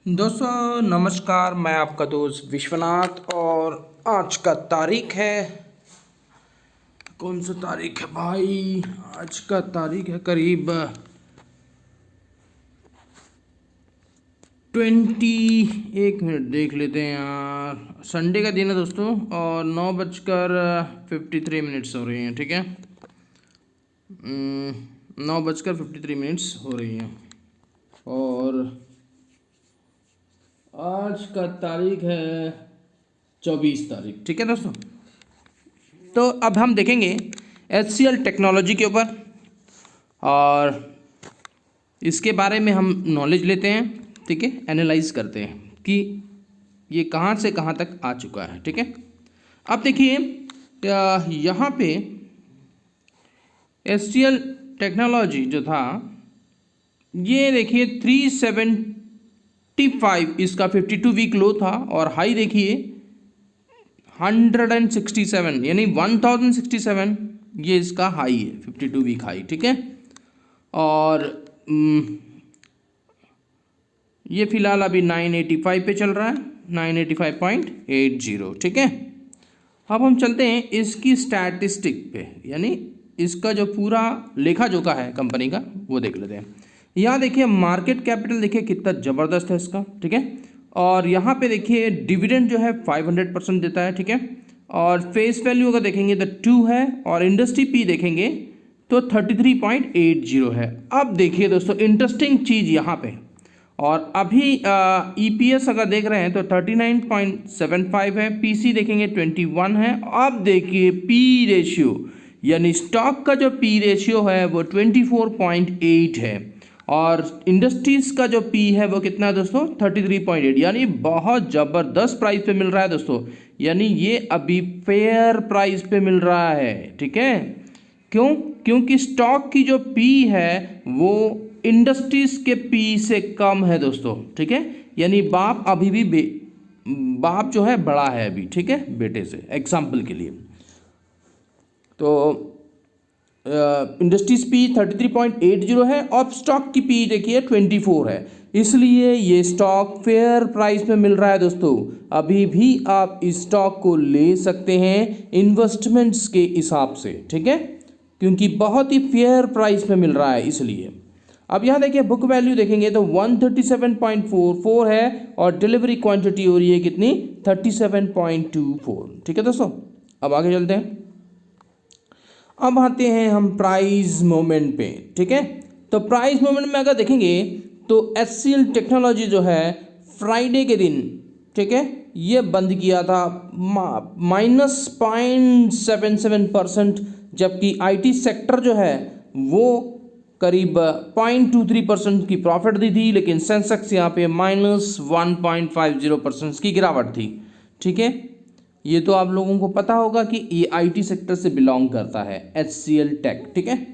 दोस्तों नमस्कार, मैं आपका दोस्त विश्वनाथ। और आज का तारीख है, कौन सा तारीख है भाई? आज का तारीख है करीब एक मिनट देख लेते हैं यार। संडे का दिन है दोस्तों, और 9:53 हो रही हैं। ठीक है, 9:53 हो रही हैं। और आज का तारीख है 24 तारीख। ठीक है दोस्तों, तो अब हम देखेंगे HCL टेक्नोलॉजी के ऊपर, और इसके बारे में हम नॉलेज लेते हैं। ठीक है, एनालाइज करते हैं कि ये कहाँ से कहाँ तक आ चुका है। ठीक है, अब देखिए यहाँ पे HCL टेक्नोलॉजी जो था, ये देखिए 375 इसका 52 वीक लो था, और हाई देखिए 167 यानी 1067 ये इसका हाई है, 52 वीक हाई। ठीक है, और ये फिलहाल अभी 985 पे चल रहा है, 985.80। ठीक है, अब हम चलते हैं इसकी स्टैटिस्टिक पे, यानी इसका जो पूरा लेखा जोखा है कंपनी का वो देख लेते हैं। यहाँ देखिए मार्केट कैपिटल देखिए कितना ज़बरदस्त है इसका। ठीक है, और यहाँ पे देखिए डिविडेंड जो है 500% देता है। ठीक है, और फेस वैल्यू अगर देखेंगे तो 2 है, और इंडस्ट्री पी देखेंगे तो 33.80 है। अब देखिए दोस्तों इंटरेस्टिंग चीज़ यहाँ पे, और अभी EPS अगर देख रहे हैं तो 39.75 है, PC देखेंगे 21 है। अब देखिए P रेशियो, यानी स्टॉक का जो P रेशियो है वो 24.8 है, और इंडस्ट्रीज़ का जो P है वो कितना है दोस्तों? 33.8, यानी बहुत ज़बरदस्त प्राइस पे मिल रहा है दोस्तों। यानी ये अभी फेयर प्राइस पे मिल रहा है। ठीक है, क्यों? क्योंकि स्टॉक की जो P है वो इंडस्ट्रीज़ के P से कम है दोस्तों। ठीक है, यानी बाप अभी भी बाप जो है बड़ा है अभी। ठीक है, बेटे से, एग्जाम्पल के लिए। तो इंडस्ट्रीज P 33.80 है, और स्टॉक की P देखिए 24 है, इसलिए ये स्टॉक फेयर प्राइस में मिल रहा है दोस्तों। अभी भी आप इस स्टॉक को ले सकते हैं इन्वेस्टमेंट्स के हिसाब से। ठीक है, क्योंकि बहुत ही फेयर प्राइस में मिल रहा है इसलिए। अब यहाँ देखिए बुक वैल्यू देखेंगे तो 137.44 है, और डिलीवरी क्वांटिटी हो रही है कितनी? 37.24। ठीक है दोस्तों, अब आगे चलते हैं। अब आते हैं हम प्राइस मूवमेंट पे। ठीक है, तो प्राइस मूवमेंट में अगर देखेंगे तो HCL टेक्नोलॉजी जो है फ्राइडे के दिन, ठीक है, ये बंद किया था -0.77%, जबकि IT सेक्टर जो है वो करीब 0.23% की प्रॉफिट दी थी, लेकिन सेंसेक्स यहाँ पे -1.50% की गिरावट थी। ठीक है, ये तो आप लोगों को पता होगा कि ये IT सेक्टर से बिलोंग करता है HCL टेक। ठीक है,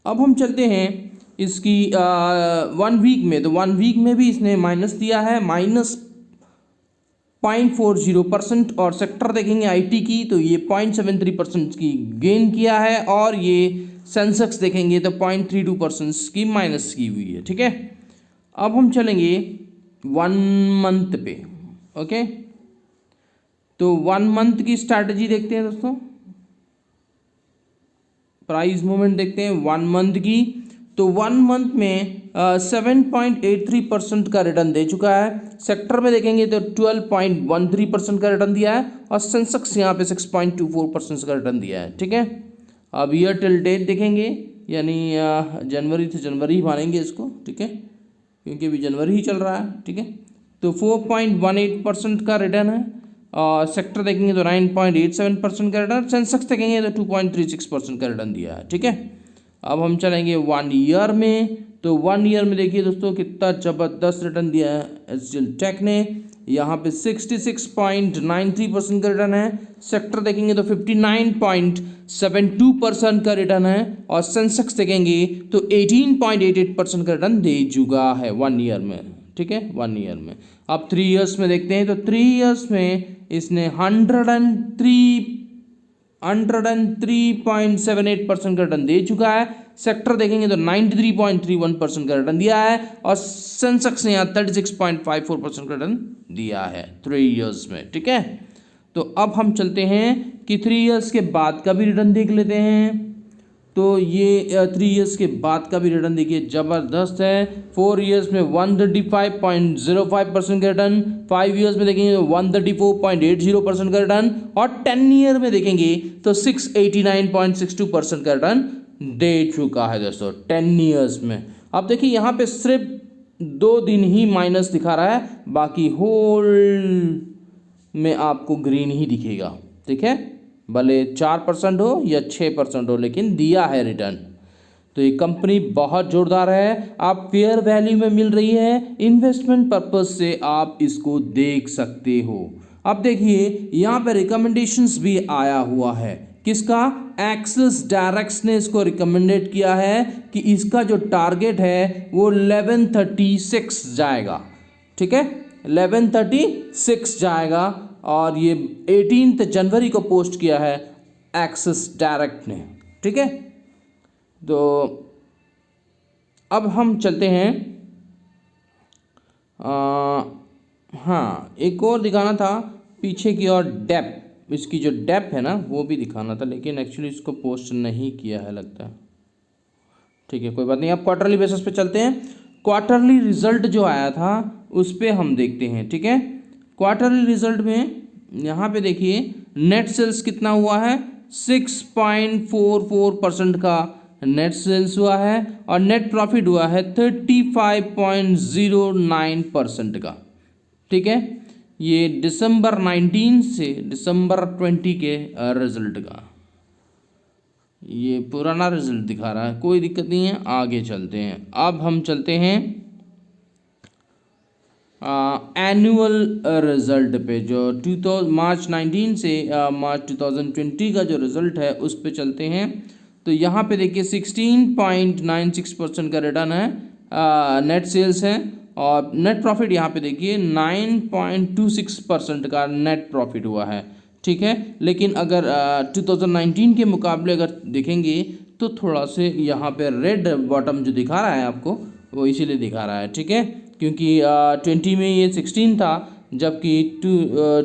अब हम चलते हैं इसकी 1 वीक में। तो 1 वीक में भी इसने माइनस दिया है, -0.40%, और सेक्टर देखेंगे IT की तो ये 0.73% की गेन किया है, और ये सेंसेक्स देखेंगे तो 0.32% की माइनस की हुई है। ठीक है, अब हम चलेंगे 1 मंथ पे। ओके, तो 1 मंथ की स्ट्रैटेजी देखते हैं दोस्तों, प्राइस मूवमेंट देखते हैं 1 मंथ की। तो 1 मंथ में 7.83% का रिटर्न दे चुका है। सेक्टर में देखेंगे तो 12.13% का रिटर्न दिया है, और सेंसेक्स यहाँ पे 6.24% का रिटर्न दिया है। ठीक है, अब ईयर टिल डेट देखेंगे, यानी जनवरी से जनवरी ही मानेंगे इसको। ठीक है, क्योंकि अभी जनवरी ही चल रहा है। ठीक है, तो 4.18% का रिटर्न है, और सेक्टर देखेंगे तो 9.87% का रिटर्न, सेंसेक्स देखेंगे तो 2.36% का रिटर्न दिया है। ठीक है, अब हम चलेंगे 1 ईयर में। तो 1 ईयर में देखिए दोस्तों कितना ज़बरदस्त रिटर्न दिया है HCL टेक ने। यहाँ पे 66.93% का रिटर्न है, सेक्टर देखेंगे तो 59.72% का रिटर्न है, और सेंसेक्स देखेंगे तो 18.88% का रिटर्न दे चुका है 1 ईयर में। ठीक है, 1 ईयर में। अब 3 ईयर्स में देखते हैं, तो 3 ईयर्स में इसने 103.78% का रिटर्न दे चुका है। सेक्टर देखेंगे तो 93.31% का रिटर्न दिया है और सेंसेक्स ने यहाँ 36.54% का रिटर्न दिया है 3 इयर्स में। ठीक है, तो अब हम चलते हैं कि 3 इयर्स के बाद का भी रिटर्न देख लेते हैं। तो ये 3 इयर्स के बाद का भी रिटर्न देखिए ज़बरदस्त है। 4 इयर्स में 135.05% का रिटर्न, 5 इयर्स में देखेंगे 134.80% का रिटर्न और 10 ईयर में देखेंगे तो 689.62% का रिटर्न दे चुका है दोस्तों 10 ईयर्स में। अब देखिए यहाँ पे सिर्फ 2 दिन ही माइनस दिखा रहा है, बाकी होल में आपको ग्रीन ही दिखेगा। ठीक है, भले 4% हो या 6% हो, लेकिन दिया है रिटर्न। तो ये कंपनी बहुत जोरदार है, आप फेयर वैल्यू में मिल रही है, इन्वेस्टमेंट पर्पस से आप इसको देख सकते हो। अब देखिए यहाँ पे रिकमेंडेशंस भी आया हुआ है, किसका? एक्सिस डायरेक्ट्स ने इसको रिकमेंडेड किया है कि इसका जो टारगेट है वो 1136 जाएगा। ठीक है, 1136 जाएगा और ये 18 जनवरी को पोस्ट किया है एक्सिस डायरेक्ट ने। ठीक है, तो अब हम चलते हैं हाँ, एक और दिखाना था पीछे की और डेप्थ, इसकी जो डेप्थ है ना वो भी दिखाना था, लेकिन एक्चुअली इसको पोस्ट नहीं किया है लगता है। ठीक है, कोई बात नहीं, अब क्वार्टरली बेसिस पे चलते हैं। क्वार्टरली रिजल्ट जो आया था उस पर हम देखते हैं। ठीक है, क्वार्टरली रिजल्ट में यहाँ पे देखिए नेट सेल्स कितना हुआ है, 6.44% का नेट सेल्स हुआ है और नेट प्रॉफिट हुआ है 35.09% का। ठीक है, ये दिसंबर 19 से दिसंबर 20 के रिजल्ट का, ये पुराना रिजल्ट दिखा रहा है, कोई दिक्कत नहीं है, आगे चलते हैं। अब हम चलते हैं एनुअल रिजल्ट पे, जो मार्च 19 से मार्च 2020 का जो रिजल्ट है उस पे चलते हैं। तो यहाँ पे देखिए 16.96% का रिटर्न है, नेट सेल्स है और नेट प्रॉफिट यहाँ पे देखिए 9.26% का नेट प्रॉफिट हुआ है। ठीक है, लेकिन अगर 2019 के मुकाबले अगर देखेंगे तो थोड़ा से यहाँ पे रेड बॉटम जो दिखा रहा है आपको वो इसीलिए दिखा रहा है। ठीक है, क्योंकि 20 में ये 16 था, जबकि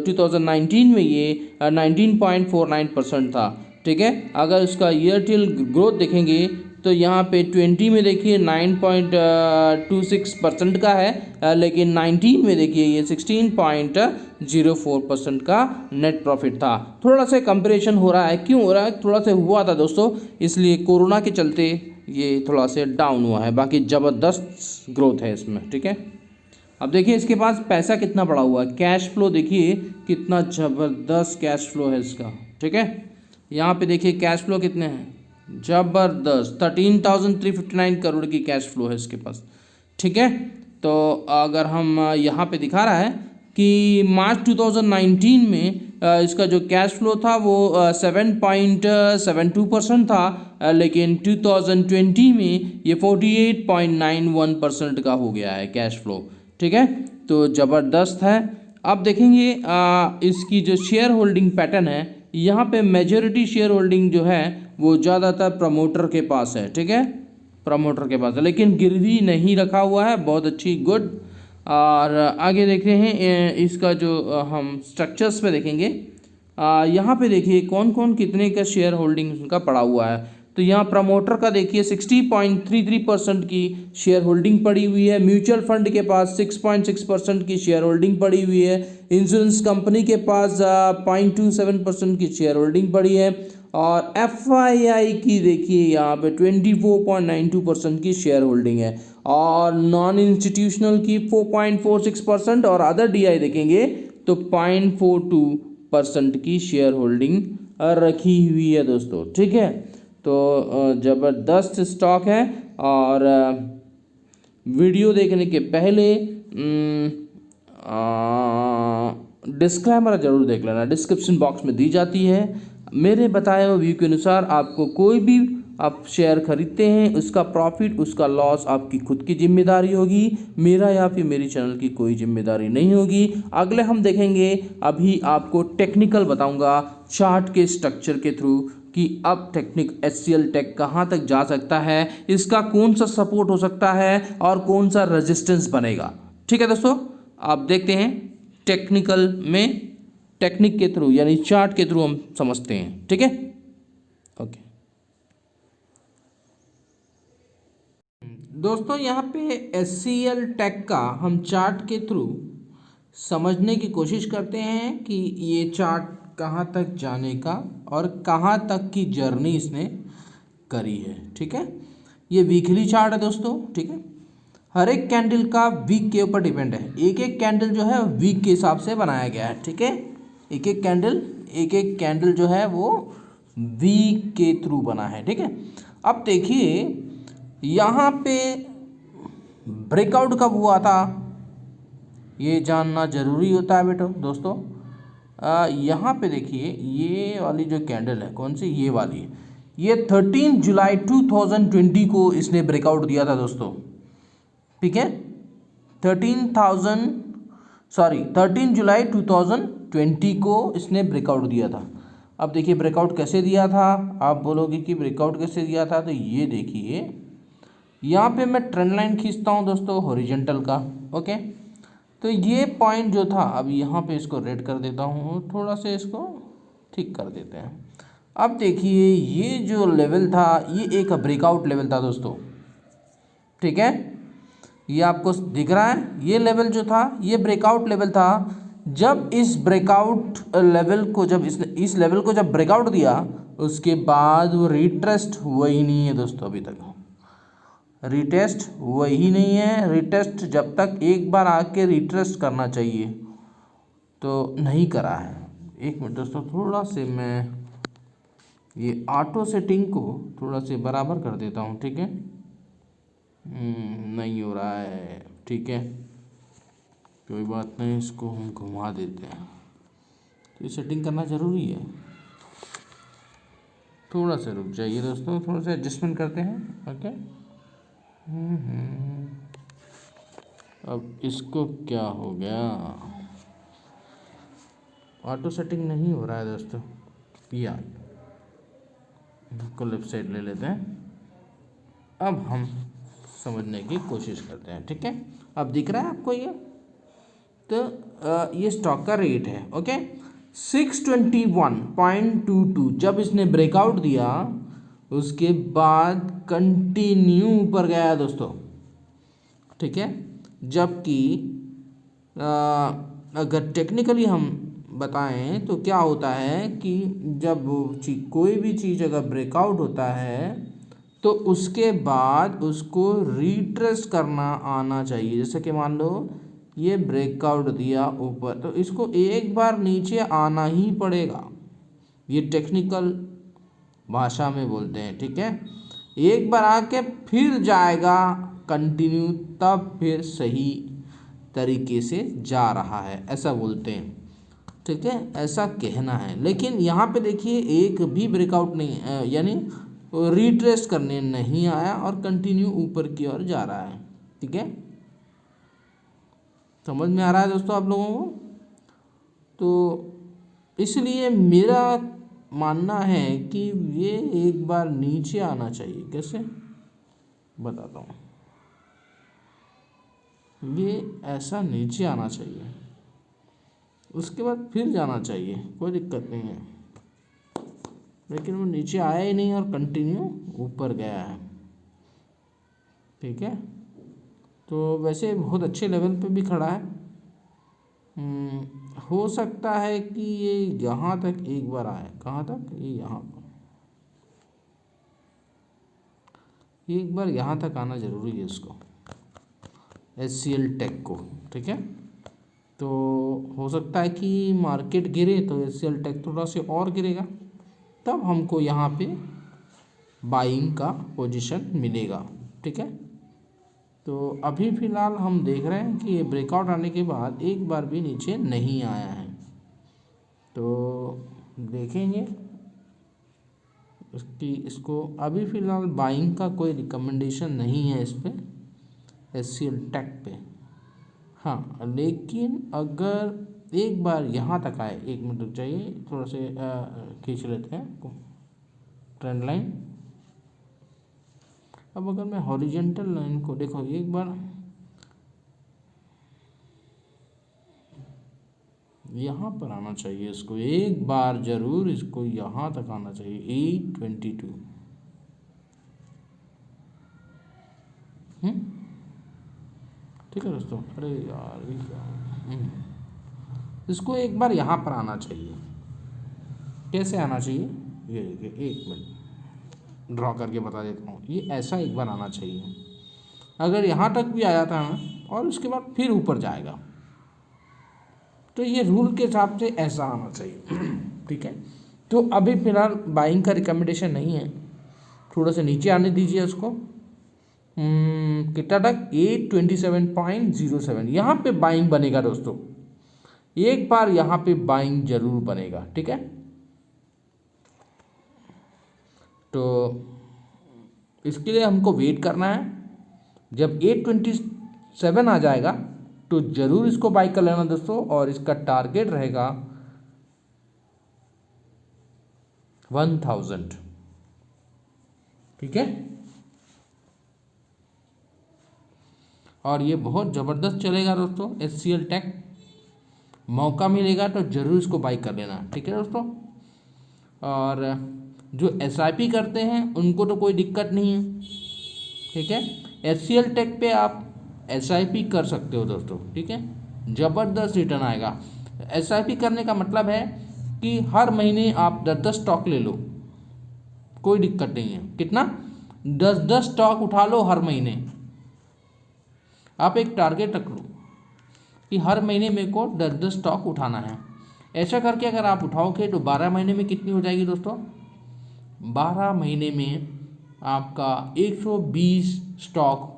2019 में ये 19.49% था। ठीक है, अगर उसका ईयर टिल ग्रोथ देखेंगे तो यहाँ पे 20 में देखिए 9.26% का है, लेकिन 19 में देखिए ये 16.04% का नेट प्रॉफिट था। थोड़ा सा कंपैरिजन हो रहा है, क्यों हो रहा है? थोड़ा सा हुआ था दोस्तों, इसलिए कोरोना के चलते ये थोड़ा सा डाउन हुआ है, बाकी ज़बरदस्त ग्रोथ है इसमें। ठीक है, अब देखिए इसके पास पैसा कितना पड़ा हुआ है, कैश फ्लो देखिए कितना ज़बरदस्त कैश फ्लो है इसका। ठीक है, यहाँ पे देखिए कैश फ्लो कितने हैं, ज़बरदस्त 13,359 करोड़ की कैश फ्लो है इसके पास। ठीक है, तो अगर हम यहाँ पे दिखा रहा है कि मार्च 2019 में इसका जो कैश फ्लो था वो 7.72% था, लेकिन 2020 में ये 48.91% का हो गया है कैश फ्लो। ठीक है, तो ज़बरदस्त है। अब देखेंगे इसकी जो शेयर होल्डिंग पैटर्न है, यहाँ पे मेजॉरिटी शेयर होल्डिंग जो है वो ज़्यादातर प्रमोटर के पास है। ठीक है, प्रमोटर के पास है, लेकिन गिरवी नहीं रखा हुआ है, बहुत अच्छी, गुड। और आगे देखते हैं इसका जो हम स्ट्रक्चर्स पे देखेंगे, यहाँ पे देखिए कौन कौन कितने का शेयर होल्डिंग उनका पड़ा हुआ है। तो यहाँ प्रमोटर का देखिए 60.33% की शेयर होल्डिंग पड़ी हुई है, म्यूचुअल फंड के पास 6.6% की शेयर होल्डिंग पड़ी हुई है, इंश्योरेंस कंपनी के पास 0.27% की शेयर होल्डिंग पड़ी है और FII की देखिए यहाँ पे 24.92% की शेयर होल्डिंग है और नॉन इंस्टीट्यूशनल की 4.46% और अदर DI देखेंगे तो 0.42% की शेयर होल्डिंग रखी हुई है दोस्तों। ठीक है, तो ज़बरदस्त स्टॉक है। और वीडियो देखने के पहले डिस्क्लेमर ज़रूर देख लेना, डिस्क्रिप्शन बॉक्स में दी जाती है। मेरे बताए हुए व्यू के अनुसार आपको कोई भी आप शेयर खरीदते हैं, उसका प्रॉफिट उसका लॉस आपकी खुद की जिम्मेदारी होगी, मेरा या फिर मेरी चैनल की कोई जिम्मेदारी नहीं होगी। अगले हम देखेंगे, अभी आपको टेक्निकल बताऊंगा चार्ट के स्ट्रक्चर के थ्रू कि अब टेक्निक HCL टेक कहाँ तक जा सकता है, इसका कौन सा सपोर्ट हो सकता है और कौन सा रेजिस्टेंस बनेगा। ठीक है दोस्तों, आप देखते हैं टेक्निकल में, टेक्निक के थ्रू यानी चार्ट के थ्रू हम समझते हैं। ठीक है, ओके दोस्तों, यहाँ पे HCL टेक का हम चार्ट के थ्रू समझने की कोशिश करते हैं कि ये चार्ट कहाँ तक जाने का और कहाँ तक की जर्नी इसने करी है। ठीक है, ये वीकली चार्ट है दोस्तों। ठीक है, हर एक कैंडल का वीक के ऊपर डिपेंड है, एक एक कैंडल जो है वीक के हिसाब से बनाया गया है। ठीक है, एक एक कैंडल जो है वो वीक के थ्रू बना है। ठीक है, अब देखिए यहाँ पे ब्रेकआउट कब हुआ था ये जानना जरूरी होता है बेटो दोस्तों। यहाँ पे देखिए ये वाली जो कैंडल है, कौन सी, ये वाली है, ये 13 जुलाई 2020 को इसने ब्रेकआउट दिया था दोस्तों। ठीक है, 13 जुलाई 2020 को इसने ब्रेकआउट दिया था। अब देखिए ब्रेकआउट कैसे दिया था, आप बोलोगे कि ब्रेकआउट कैसे दिया था, तो ये देखिए यहाँ पे मैं ट्रेंड लाइन खींचता हूँ दोस्तों हॉरिजॉन्टल का। ओके, तो ये पॉइंट जो था, अब यहाँ पे इसको रेड कर देता हूँ, थोड़ा सा इसको ठीक कर देते हैं। अब देखिए ये जो लेवल था ये एक ब्रेकआउट लेवल था दोस्तों। ठीक है, ये आपको दिख रहा है, ये लेवल जो था ये ब्रेकआउट लेवल था। जब इस ब्रेकआउट लेवल को, जब इस लेवल को जब ब्रेकआउट दिया, उसके बाद वो रिटेस्ट हुआ ही नहीं है दोस्तों। अभी तक रिटेस्ट हुआ ही नहीं है। रिटेस्ट जब तक एक बार आके रिटेस्ट करना चाहिए तो नहीं करा है। एक मिनट दोस्तों, थोड़ा से मैं ये ऑटो सेटिंग को थोड़ा से बराबर कर देता हूँ। ठीक है, नहीं हो रहा है। ठीक है, कोई बात नहीं, इसको हम घुमा देते हैं। तो ये सेटिंग करना ज़रूरी है। थोड़ा सा रुक जाइए दोस्तों, थोड़ा सा एडजस्टमेंट करते हैं। ओके, अब इसको क्या हो गया, ऑटो सेटिंग नहीं हो रहा है दोस्तों। यार इसको लेफ्ट साइड ले लेते हैं। अब हम समझने की कोशिश करते हैं। ठीक है, अब दिख रहा है आपको ये, तो ये स्टॉक का रेट है। ओके, 621.22 जब इसने ब्रेकआउट दिया उसके बाद कंटिन्यू ऊपर गया दोस्तों। ठीक है, जबकि अगर टेक्निकली हम बताएं तो क्या होता है कि जब कोई भी चीज़ अगर ब्रेकआउट होता है तो उसके बाद उसको रिट्रेस करना आना चाहिए। जैसे कि मान लो ये ब्रेकआउट दिया ऊपर, तो इसको एक बार नीचे आना ही पड़ेगा। ये टेक्निकल भाषा में बोलते हैं। ठीक है, एक बार आके फिर जाएगा कंटिन्यू, तब फिर सही तरीके से जा रहा है, ऐसा बोलते हैं। ठीक है, ऐसा कहना है। लेकिन यहाँ पे देखिए एक भी ब्रेकआउट नहीं, यानी रिट्रेस करने नहीं आया और कंटिन्यू ऊपर की ओर जा रहा है। ठीक है, समझ में आ रहा है दोस्तों आप लोगों को। तो इसलिए मेरा मानना है कि ये एक बार नीचे आना चाहिए। कैसे बताता हूँ, ये ऐसा नीचे आना चाहिए, उसके बाद फिर जाना चाहिए, कोई दिक्कत नहीं है। लेकिन वो नीचे आया ही नहीं और कंटिन्यू ऊपर गया है। ठीक है, तो वैसे बहुत अच्छे लेवल पे भी खड़ा है। हो सकता है कि ये यहाँ तक एक बार आए। कहाँ तक, ये यहाँ पर एक बार यहाँ तक आना ज़रूरी है इसको, HCL टेक को। ठीक है, तो हो सकता है कि मार्केट गिरे तो HCL टेक थोड़ा से और गिरेगा, तब हमको यहाँ पे बाइंग का पोजीशन मिलेगा। ठीक है, तो अभी फ़िलहाल हम देख रहे हैं कि ये ब्रेकआउट आने के बाद एक बार भी नीचे नहीं आया है। तो देखेंगे इसको अभी फ़िलहाल बाइंग का कोई रिकमेंडेशन नहीं है इस पर, HCL टेक पे। हाँ, लेकिन अगर एक बार यहाँ तक आए, एक मिनट रुक जाइए, थोड़ा से खींच लेते हैं। Trend line. अब अगर मैं हॉरिजेंटल लाइन को देखो, एक बार यहाँ पर आना चाहिए, इसको एक बार जरूर इसको यहाँ तक आना चाहिए 822। ठीक है दोस्तों। अरे यार ये क्या, इसको एक बार यहाँ पर आना चाहिए। कैसे आना चाहिए ये देखिए, एक मिनट ड्रॉ करके बता देता हूँ। ये ऐसा एक बार आना चाहिए, अगर यहाँ तक भी आ जाता है ना और उसके बाद फिर ऊपर जाएगा, तो ये रूल के हिसाब से ऐसा आना चाहिए। ठीक है, तो अभी फिलहाल बाइंग का रिकमेंडेशन नहीं है, थोड़ा सा नीचे आने दीजिए उसको। कितना तक 827.07, यहाँ पे बाइंग बनेगा दोस्तों, एक बार यहाँ पे बाइंग जरूर बनेगा। ठीक है, तो इसके लिए हमको वेट करना है। जब 827 आ जाएगा तो जरूर इसको बाई कर लेना दोस्तों, और इसका टारगेट रहेगा 1000। ठीक है, और ये बहुत ज़बरदस्त चलेगा दोस्तों। HCL टेक मौका मिलेगा तो जरूर इसको बाई कर लेना। ठीक है दोस्तों, और जो SIP करते हैं उनको तो कोई दिक्कत नहीं है। ठीक है, HCL टेक पे आप SIP कर सकते हो दोस्तों। ठीक है, ज़बरदस्त रिटर्न आएगा। SIP करने का मतलब है कि हर महीने आप 10-10 स्टॉक ले लो, कोई दिक्कत नहीं है। कितना, 10-10 स्टॉक उठा लो हर महीने। आप एक टारगेट रख लो कि हर महीने मेरे को 10-10 स्टॉक उठाना है। ऐसा करके अगर आप उठाओगे तो 12 महीने में कितनी हो जाएगी दोस्तों, 12 महीने में आपका 120 स्टॉक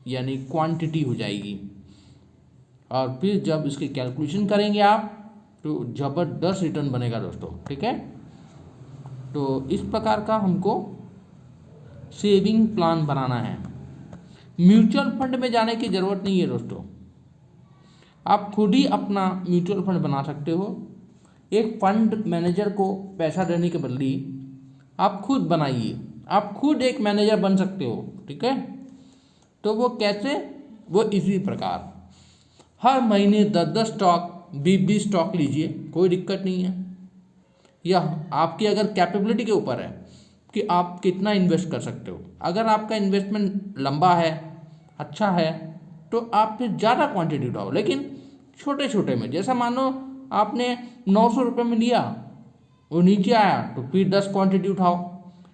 यानी क्वांटिटी हो जाएगी। और फिर जब इसकी कैलकुलेशन करेंगे आप तो ज़बरदस्त रिटर्न बनेगा दोस्तों। ठीक है, तो इस प्रकार का हमको सेविंग प्लान बनाना है। म्यूचुअल फंड में जाने की ज़रूरत नहीं है दोस्तों, आप खुद ही अपना म्यूचुअल फंड बना सकते हो। एक फंड मैनेजर को पैसा देने के बदले आप खुद बनाइए, आप खुद एक मैनेजर बन सकते हो। ठीक है, तो वो कैसे, वो इसी प्रकार हर महीने 10-10 स्टॉक 20-20 स्टॉक लीजिए, कोई दिक्कत नहीं है। यह आपकी अगर कैपेबिलिटी के ऊपर है कि आप कितना इन्वेस्ट कर सकते हो। अगर आपका इन्वेस्टमेंट लंबा है, अच्छा है, तो आप फिर ज़्यादा क्वांटिटी उठाओ, लेकिन छोटे छोटे में। जैसा मानो आपने 900 रुपये में लिया, वो नीचे आया तो फिर 10 क्वांटिटी उठाओ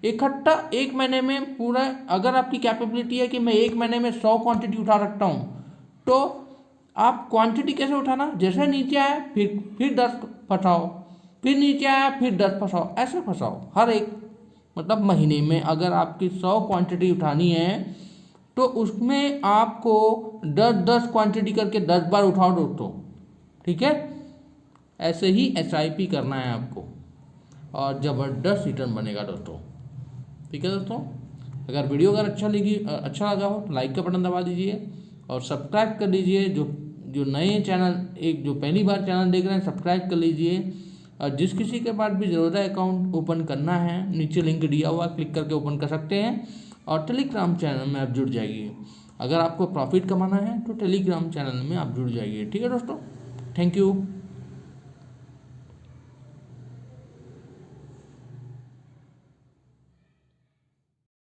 इकट्ठा एक महीने में पूरा। अगर आपकी कैपेबिलिटी है कि मैं एक महीने में 100 क्वांटिटी उठा सकता हूँ, तो आप क्वांटिटी कैसे उठाना, जैसे नीचे आया फिर 10 फंसाओ, फिर नीचे आया फिर 10 फंसाओ, ऐसे फंसाओ हर एक, मतलब महीने में अगर आपकी 100 क्वांटिटी उठानी है तो उसमें आपको 10-10 क्वांटिटी करके 10 बार उठाओ दोस्तों। ठीक है, ऐसे ही SIP करना है आपको और ज़बरदस्त रिटर्न बनेगा दोस्तों। ठीक है दोस्तों, अगर वीडियो अगर अच्छा लगा हो तो लाइक का बटन दबा दीजिए और सब्सक्राइब कर लीजिए। जो नए चैनल, एक जो पहली बार चैनल देख रहे हैं, सब्सक्राइब कर लीजिए। और जिस किसी के पास भी ज़रूरत है अकाउंट ओपन करना है, नीचे लिंक दिया हुआ, क्लिक करके ओपन कर सकते हैं। और टेलीग्राम चैनल में आप जुड़ जाइए। अगर आपको प्रॉफिट कमाना है तो टेलीग्राम चैनल में आप जुड़ जाइए। ठीक है दोस्तों, थैंक यू।